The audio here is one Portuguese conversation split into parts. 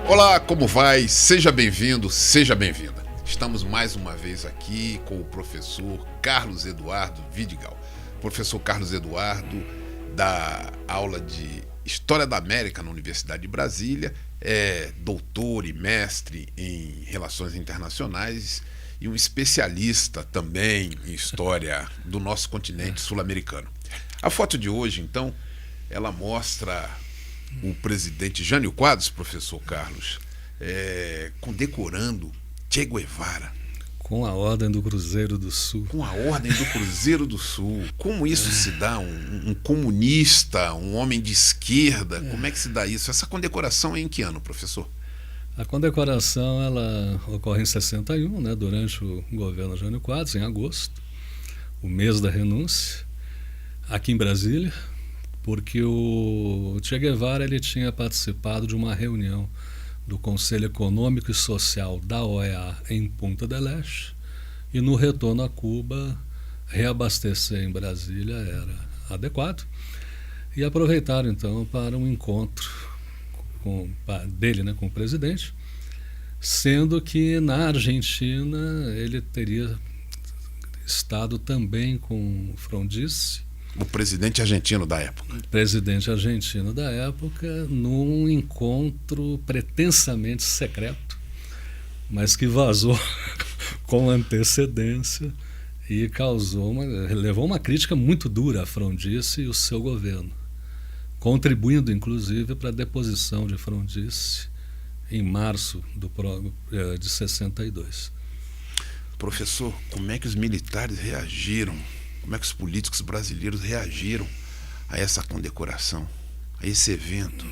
Olá, como vai? Seja bem-vindo, seja bem-vinda. Estamos mais uma vez aqui com o professor Carlos Eduardo Vidigal. Professor Carlos Eduardo da aula de História da América na Universidade de Brasília, é doutor e mestre em Relações Internacionais e um especialista também em História do nosso continente sul-americano. A foto de hoje, então, ela mostra o presidente Jânio Quadros, professor Carlos, condecorando Che Guevara. Com a Ordem do Cruzeiro do Sul. Com a Ordem do Cruzeiro do Sul. Como isso se dá? Um comunista, um homem de esquerda, como é que se dá isso? Essa condecoração é em que ano, professor? A condecoração ela ocorre em 61, né, durante o governo Jânio Quadros, em agosto, o mês da renúncia, aqui em Brasília, porque o Che Guevara ele tinha participado de uma reunião do Conselho Econômico e Social da OEA em Punta del Este, e no retorno a Cuba, reabastecer em Brasília era adequado, e aproveitaram então para um encontro dele, né, com o presidente, sendo que na Argentina ele teria estado também com Frondizi, o presidente argentino da época. Presidente argentino da época, num encontro pretensamente secreto, mas que vazou com antecedência e levou uma crítica muito dura a Frondizi e o seu governo, contribuindo inclusive para a deposição de Frondizi em março de 62. Professor, como é que os militares reagiram? Como é que os políticos brasileiros reagiram a essa condecoração, a esse evento?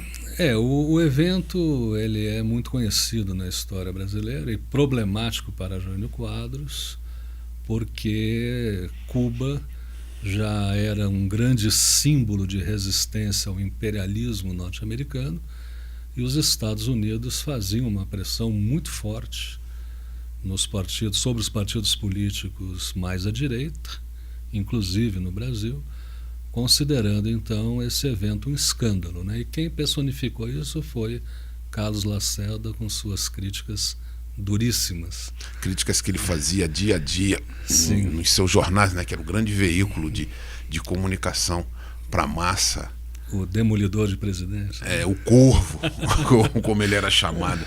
O evento ele é muito conhecido na história brasileira e problemático para Jânio Quadros, porque Cuba já era um grande símbolo de resistência ao imperialismo norte-americano e os Estados Unidos faziam uma pressão muito forte sobre os partidos políticos mais à direita, inclusive no Brasil, considerando então esse evento um escândalo, né? E quem personificou isso foi Carlos Lacerda, com suas críticas duríssimas. Críticas que ele fazia dia a dia nos seus jornais, né? Que era um grande veículo de comunicação para a massa. O demolidor de presidente. O Corvo, como ele era chamado.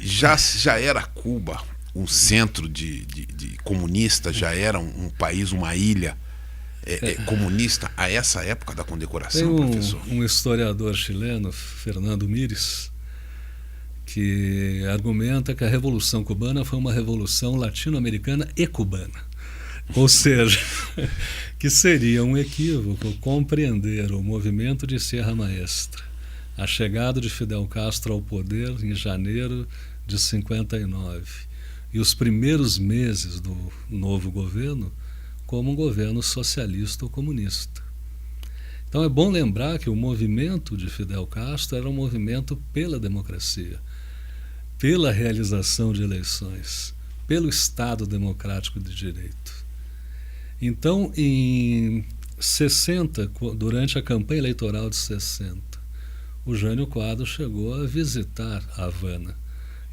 Já era Cuba um centro de comunista, já era um país, uma ilha comunista a essa época da condecoração, professor? Um historiador chileno, Fernando Mires, que argumenta que a Revolução Cubana foi uma revolução latino-americana e cubana. Ou seja, que seria um equívoco compreender o movimento de Sierra Maestra, a chegada de Fidel Castro ao poder em janeiro de 59, e os primeiros meses do novo governo como um governo socialista ou comunista. Então é bom lembrar que o movimento de Fidel Castro era um movimento pela democracia, pela realização de eleições, pelo Estado democrático de direito. Então, em 60, durante a campanha eleitoral de 60, o Jânio Quadros chegou a visitar a Havana,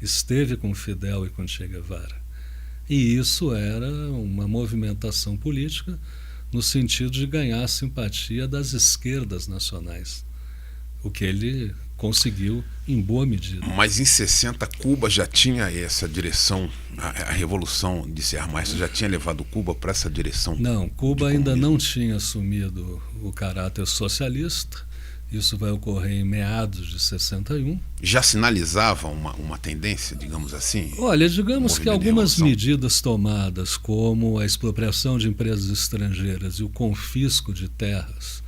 esteve com Fidel e com Che Guevara. E isso era uma movimentação política no sentido de ganhar a simpatia das esquerdas nacionais, o que ele conseguiu em boa medida. Mas em 60 Cuba já tinha essa direção, a Revolução de Sierra Maestra já tinha levado Cuba para essa direção? Não, Cuba ainda não tinha assumido o caráter socialista. Isso vai ocorrer em meados de 61. Já sinalizava uma tendência, digamos assim? Olha, digamos que algumas medidas tomadas, como a expropriação de empresas estrangeiras e o confisco de terras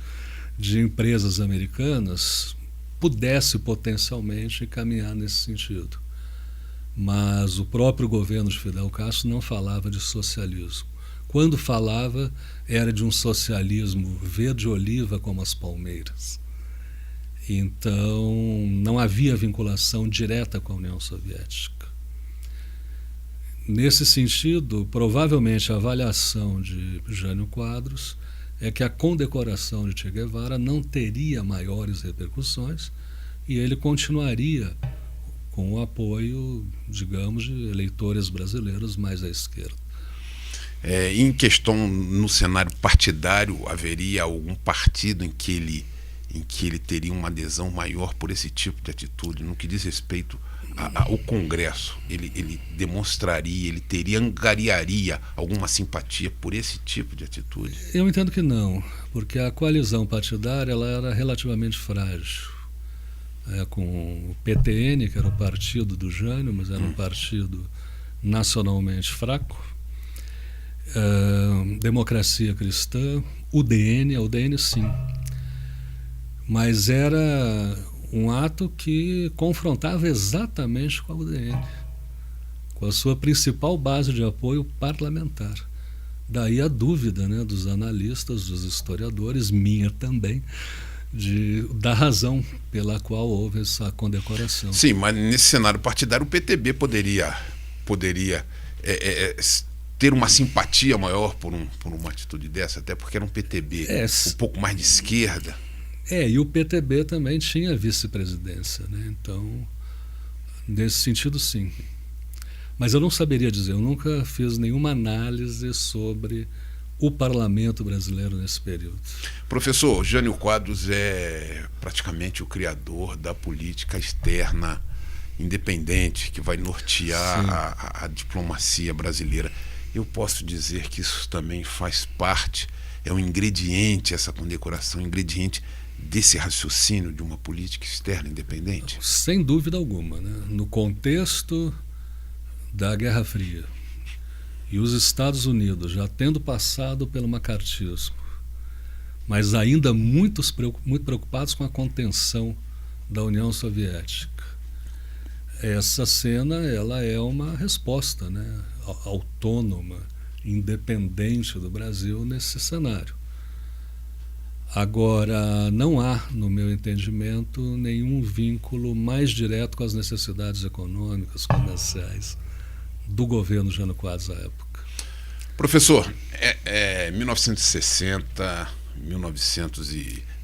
de empresas americanas, pudesse potencialmente caminhar nesse sentido. Mas o próprio governo de Fidel Castro não falava de socialismo. Quando falava, era de um socialismo verde-oliva como as palmeiras. Então, não havia vinculação direta com a União Soviética. Nesse sentido, provavelmente a avaliação de Jânio Quadros é que a condecoração de Che Guevara não teria maiores repercussões e ele continuaria com o apoio, digamos, de eleitores brasileiros mais à esquerda. Em questão, no cenário partidário, haveria algum partido em que ele teria uma adesão maior por esse tipo de atitude? No que diz respeito ao Congresso, ele demonstraria, ele angariaria alguma simpatia por esse tipo de atitude? Eu entendo que não, porque a coalizão partidária ela era relativamente frágil. Com o PTN, que era o partido do Jânio, mas era um partido nacionalmente fraco, Democracia Cristã, UDN, a UDN sim, mas era um ato que confrontava exatamente com a UDN, com a sua principal base de apoio parlamentar. Daí a dúvida, né, dos analistas, dos historiadores, minha também, da razão pela qual houve essa condecoração. Sim, mas nesse cenário partidário o PTB poderia ter uma simpatia maior por uma atitude dessa, até porque era um PTB um pouco mais de esquerda. E o PTB também tinha vice-presidência, né? Então, nesse sentido, sim. Mas eu não saberia dizer, eu nunca fiz nenhuma análise sobre o parlamento brasileiro nesse período. Professor, Jânio Quadros é praticamente o criador da política externa independente que vai nortear a diplomacia brasileira. Eu posso dizer que isso também faz parte, é um ingrediente, essa condecoração, ingrediente desse raciocínio de uma política externa independente? Sem dúvida alguma, né? No contexto da Guerra Fria e os Estados Unidos já tendo passado pelo macartismo, mas ainda muito preocupados com a contenção da União Soviética, essa cena ela é uma resposta, né, autônoma, independente do Brasil nesse cenário. Agora, não há, no meu entendimento, nenhum vínculo mais direto com as necessidades econômicas, comerciais do governo Jânio Quadros à época. Professor, 1960,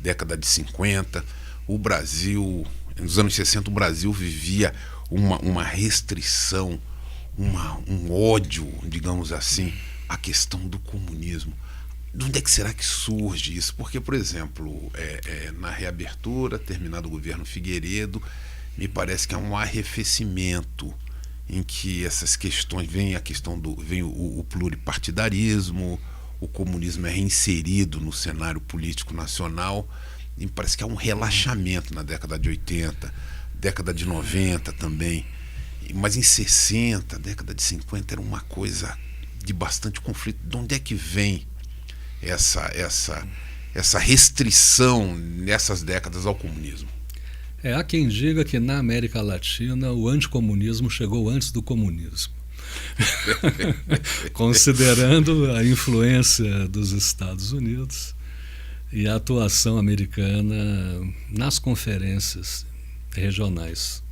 década de 50, o Brasil, nos anos 60, o Brasil vivia uma restrição, um ódio, digamos assim, à questão do comunismo. De onde é que será que surge isso? Porque, por exemplo, na reabertura, terminado o governo Figueiredo, me parece que há um arrefecimento em que essas questões, vem o pluripartidarismo, o comunismo é reinserido no cenário político nacional, e me parece que há um relaxamento na década de 80, década de 90 também, mas em 60, década de 50 era uma coisa de bastante conflito. De onde é que vem essa restrição nessas décadas ao comunismo? Há quem diga que na América Latina o anticomunismo chegou antes do comunismo. Considerando a influência dos Estados Unidos e a atuação americana nas conferências regionais.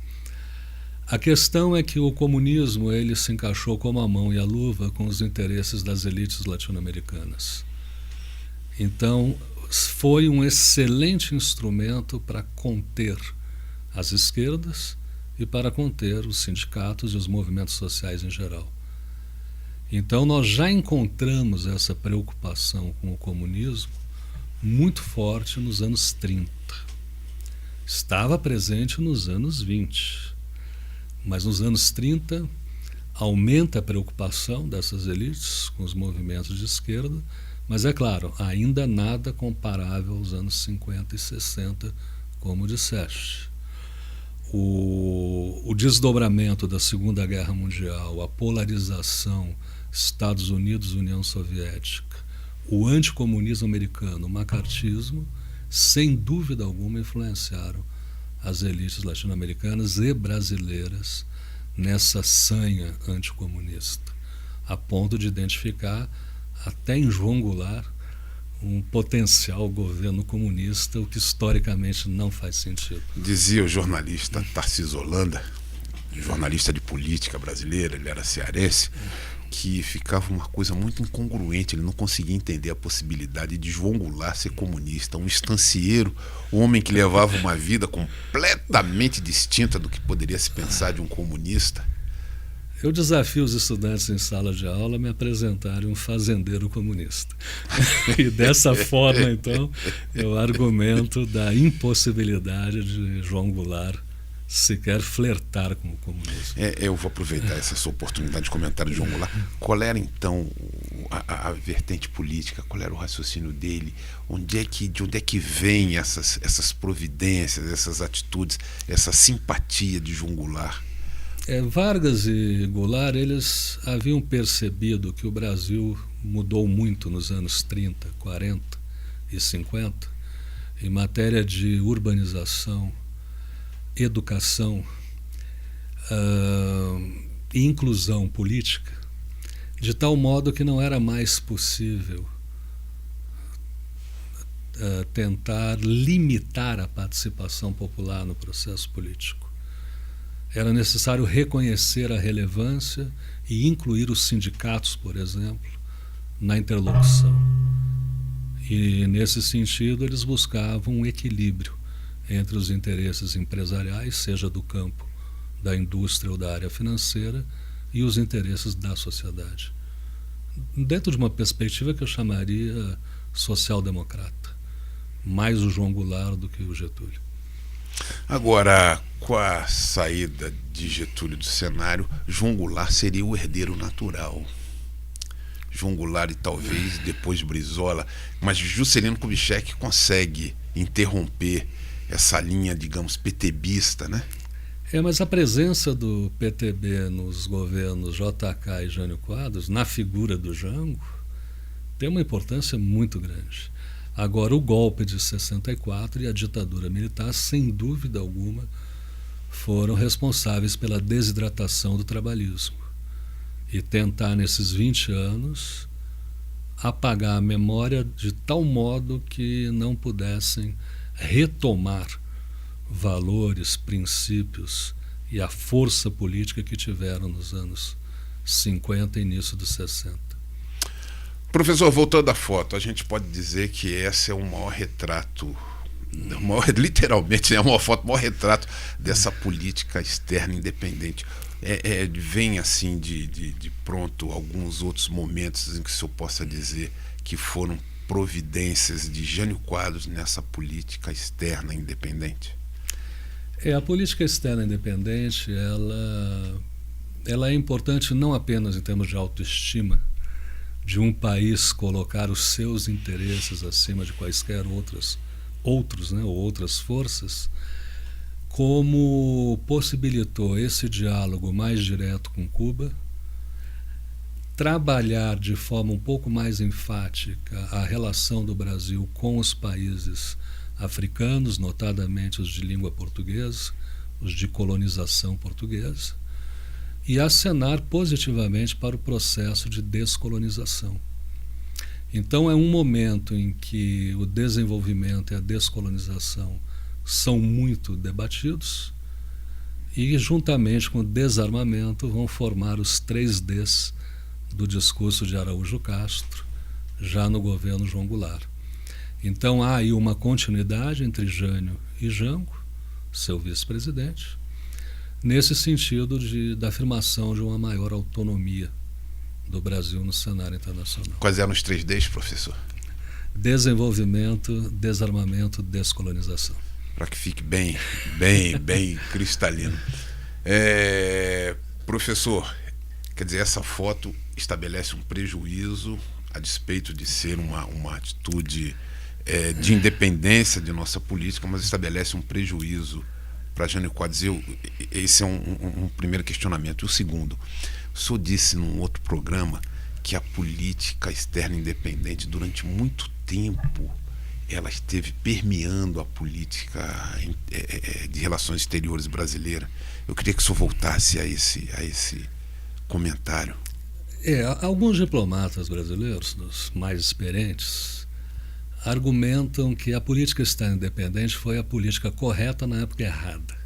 A questão é que o comunismo ele se encaixou como a mão e a luva com os interesses das elites latino-americanas. Então, foi um excelente instrumento para conter as esquerdas e para conter os sindicatos e os movimentos sociais em geral. Então, nós já encontramos essa preocupação com o comunismo muito forte nos anos 30. Estava presente nos anos 20. Mas nos anos 30 aumenta a preocupação dessas elites com os movimentos de esquerda, mas é claro, ainda nada comparável aos anos 50 e 60, como disseste. O desdobramento da Segunda Guerra Mundial, a polarização Estados Unidos-União Soviética, o anticomunismo americano, o macartismo, sem dúvida alguma influenciaram as elites latino-americanas e brasileiras nessa sanha anticomunista, a ponto de identificar, até em João Goulart, um potencial governo comunista, o que historicamente não faz sentido. Dizia o jornalista Tarcísio Holanda, jornalista de política brasileira, ele era cearense, que ficava uma coisa muito incongruente, ele não conseguia entender a possibilidade de João Goulart ser comunista, um estancieiro, um homem que levava uma vida completamente distinta do que poderia se pensar de um comunista. Eu desafio os estudantes em sala de aula a me apresentarem um fazendeiro comunista. E dessa forma, então, eu argumento da impossibilidade de João Goulart sequer flertar com o comunismo. Eu vou aproveitar essa sua oportunidade de comentário de João Goulart. Qual era, então, a vertente política? Qual era o raciocínio dele? De onde é que vem essas providências, essas atitudes, essa simpatia de João Goulart? Vargas e Goulart, eles haviam percebido que o Brasil mudou muito nos anos 30, 40 e 50 em matéria de urbanização, educação e inclusão política, de tal modo que não era mais possível tentar limitar a participação popular no processo político. Era necessário reconhecer a relevância e incluir os sindicatos, por exemplo, na interlocução. E, nesse sentido, eles buscavam um equilíbrio entre os interesses empresariais, seja do campo da indústria ou da área financeira, e os interesses da sociedade, dentro de uma perspectiva que eu chamaria social-democrata, mais o João Goulart do que o Getúlio. Agora, com a saída de Getúlio do cenário, João Goulart seria o herdeiro natural. João Goulart e talvez depois Brizola, mas Juscelino Kubitschek consegue interromper essa linha, digamos, PTBista, né? Mas a presença do PTB nos governos JK e Jânio Quadros, na figura do Jango, tem uma importância muito grande. Agora, o golpe de 64 e a ditadura militar, sem dúvida alguma, foram responsáveis pela desidratação do trabalhismo. E tentar, nesses 20 anos, apagar a memória de tal modo que não pudessem retomar valores, princípios e a força política que tiveram nos anos 50 e início dos 60. Professor, voltando à foto, a gente pode dizer que esse é o maior retrato, literalmente, é uma foto, o maior retrato dessa política externa independente. Vem assim de pronto alguns outros momentos em que o senhor possa dizer que foram providências de Jânio Quadros nessa política externa independente? A política externa independente, ela é importante não apenas em termos de autoestima, de um país colocar os seus interesses acima de quaisquer outros, né, ou outras forças, como possibilitou esse diálogo mais direto com Cuba, trabalhar de forma um pouco mais enfática a relação do Brasil com os países africanos, notadamente os de língua portuguesa, os de colonização portuguesa, e acenar positivamente para o processo de descolonização. Então é um momento em que o desenvolvimento e a descolonização são muito debatidos e, juntamente com o desarmamento, vão formar os 3 Ds do discurso de Araújo Castro, já no governo João Goulart. Então há aí uma continuidade entre Jânio e Jango, seu vice-presidente, nesse sentido da afirmação de uma maior autonomia do Brasil no cenário internacional. Quais eram os 3 Ds, professor? Desenvolvimento, desarmamento, descolonização. Para que fique bem cristalino. Professor, quer dizer, essa foto estabelece um prejuízo a despeito de ser uma atitude de independência de nossa política, mas estabelece um prejuízo para Jânio Quadros. Esse é um primeiro questionamento. E o segundo, o senhor disse num outro programa que a política externa independente durante muito tempo ela esteve permeando a política de relações exteriores brasileira. Eu queria que o senhor voltasse a esse comentário. Alguns diplomatas brasileiros, dos mais experientes, argumentam que a política externa independente foi a política correta na época errada.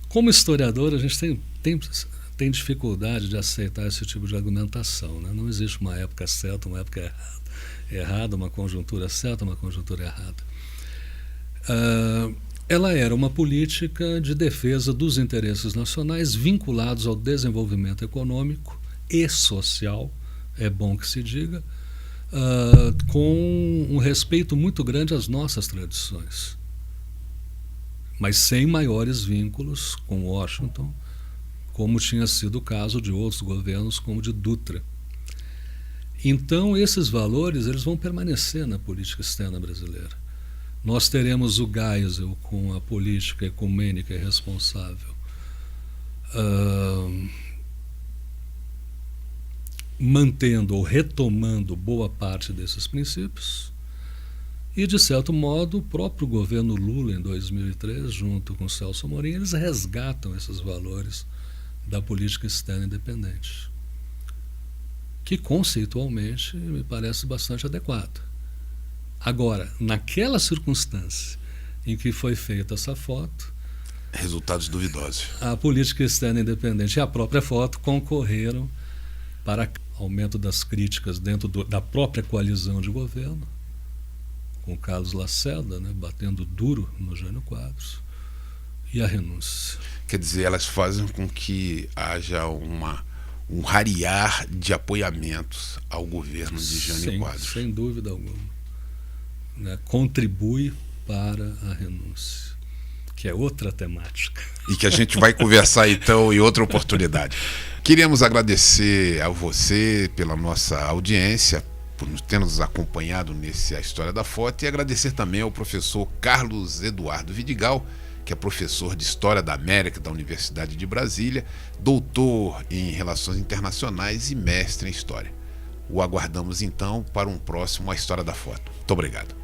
Como historiador, a gente tem dificuldade de aceitar esse tipo de argumentação, né? Não existe uma época certa, uma época errada, uma conjuntura certa, uma conjuntura errada. Ela era uma política de defesa dos interesses nacionais vinculados ao desenvolvimento econômico e social, é bom que se diga, com um respeito muito grande às nossas tradições, mas sem maiores vínculos com Washington, como tinha sido o caso de outros governos, como de Dutra. Então, esses valores eles vão permanecer na política externa brasileira. Nós teremos o Geisel com a política ecumênica e responsável, mantendo ou retomando boa parte desses princípios, e, de certo modo, o próprio governo Lula, em 2003, junto com Celso Amorim, eles resgatam esses valores da política externa independente, que conceitualmente me parece bastante adequado. Agora, naquela circunstância em que foi feita essa foto, resultados duvidosos. A política externa independente e a própria foto concorreram para aumento das críticas dentro da própria coalizão de governo, com Carlos Lacerda, né, batendo duro no Jânio Quadros, e a renúncia. Quer dizer, elas fazem com que haja um rarear de apoiamentos ao governo de Jânio Quadros. Sem dúvida alguma. Né, contribui para a renúncia, que é outra temática. E que a gente vai conversar então em outra oportunidade. Queríamos agradecer a você pela nossa audiência, por ter nos acompanhado nesse A História da Foto, e agradecer também ao professor Carlos Eduardo Vidigal, que é professor de História da América da Universidade de Brasília, doutor em Relações Internacionais e mestre em História. O aguardamos então para um próximo A História da Foto. Muito obrigado.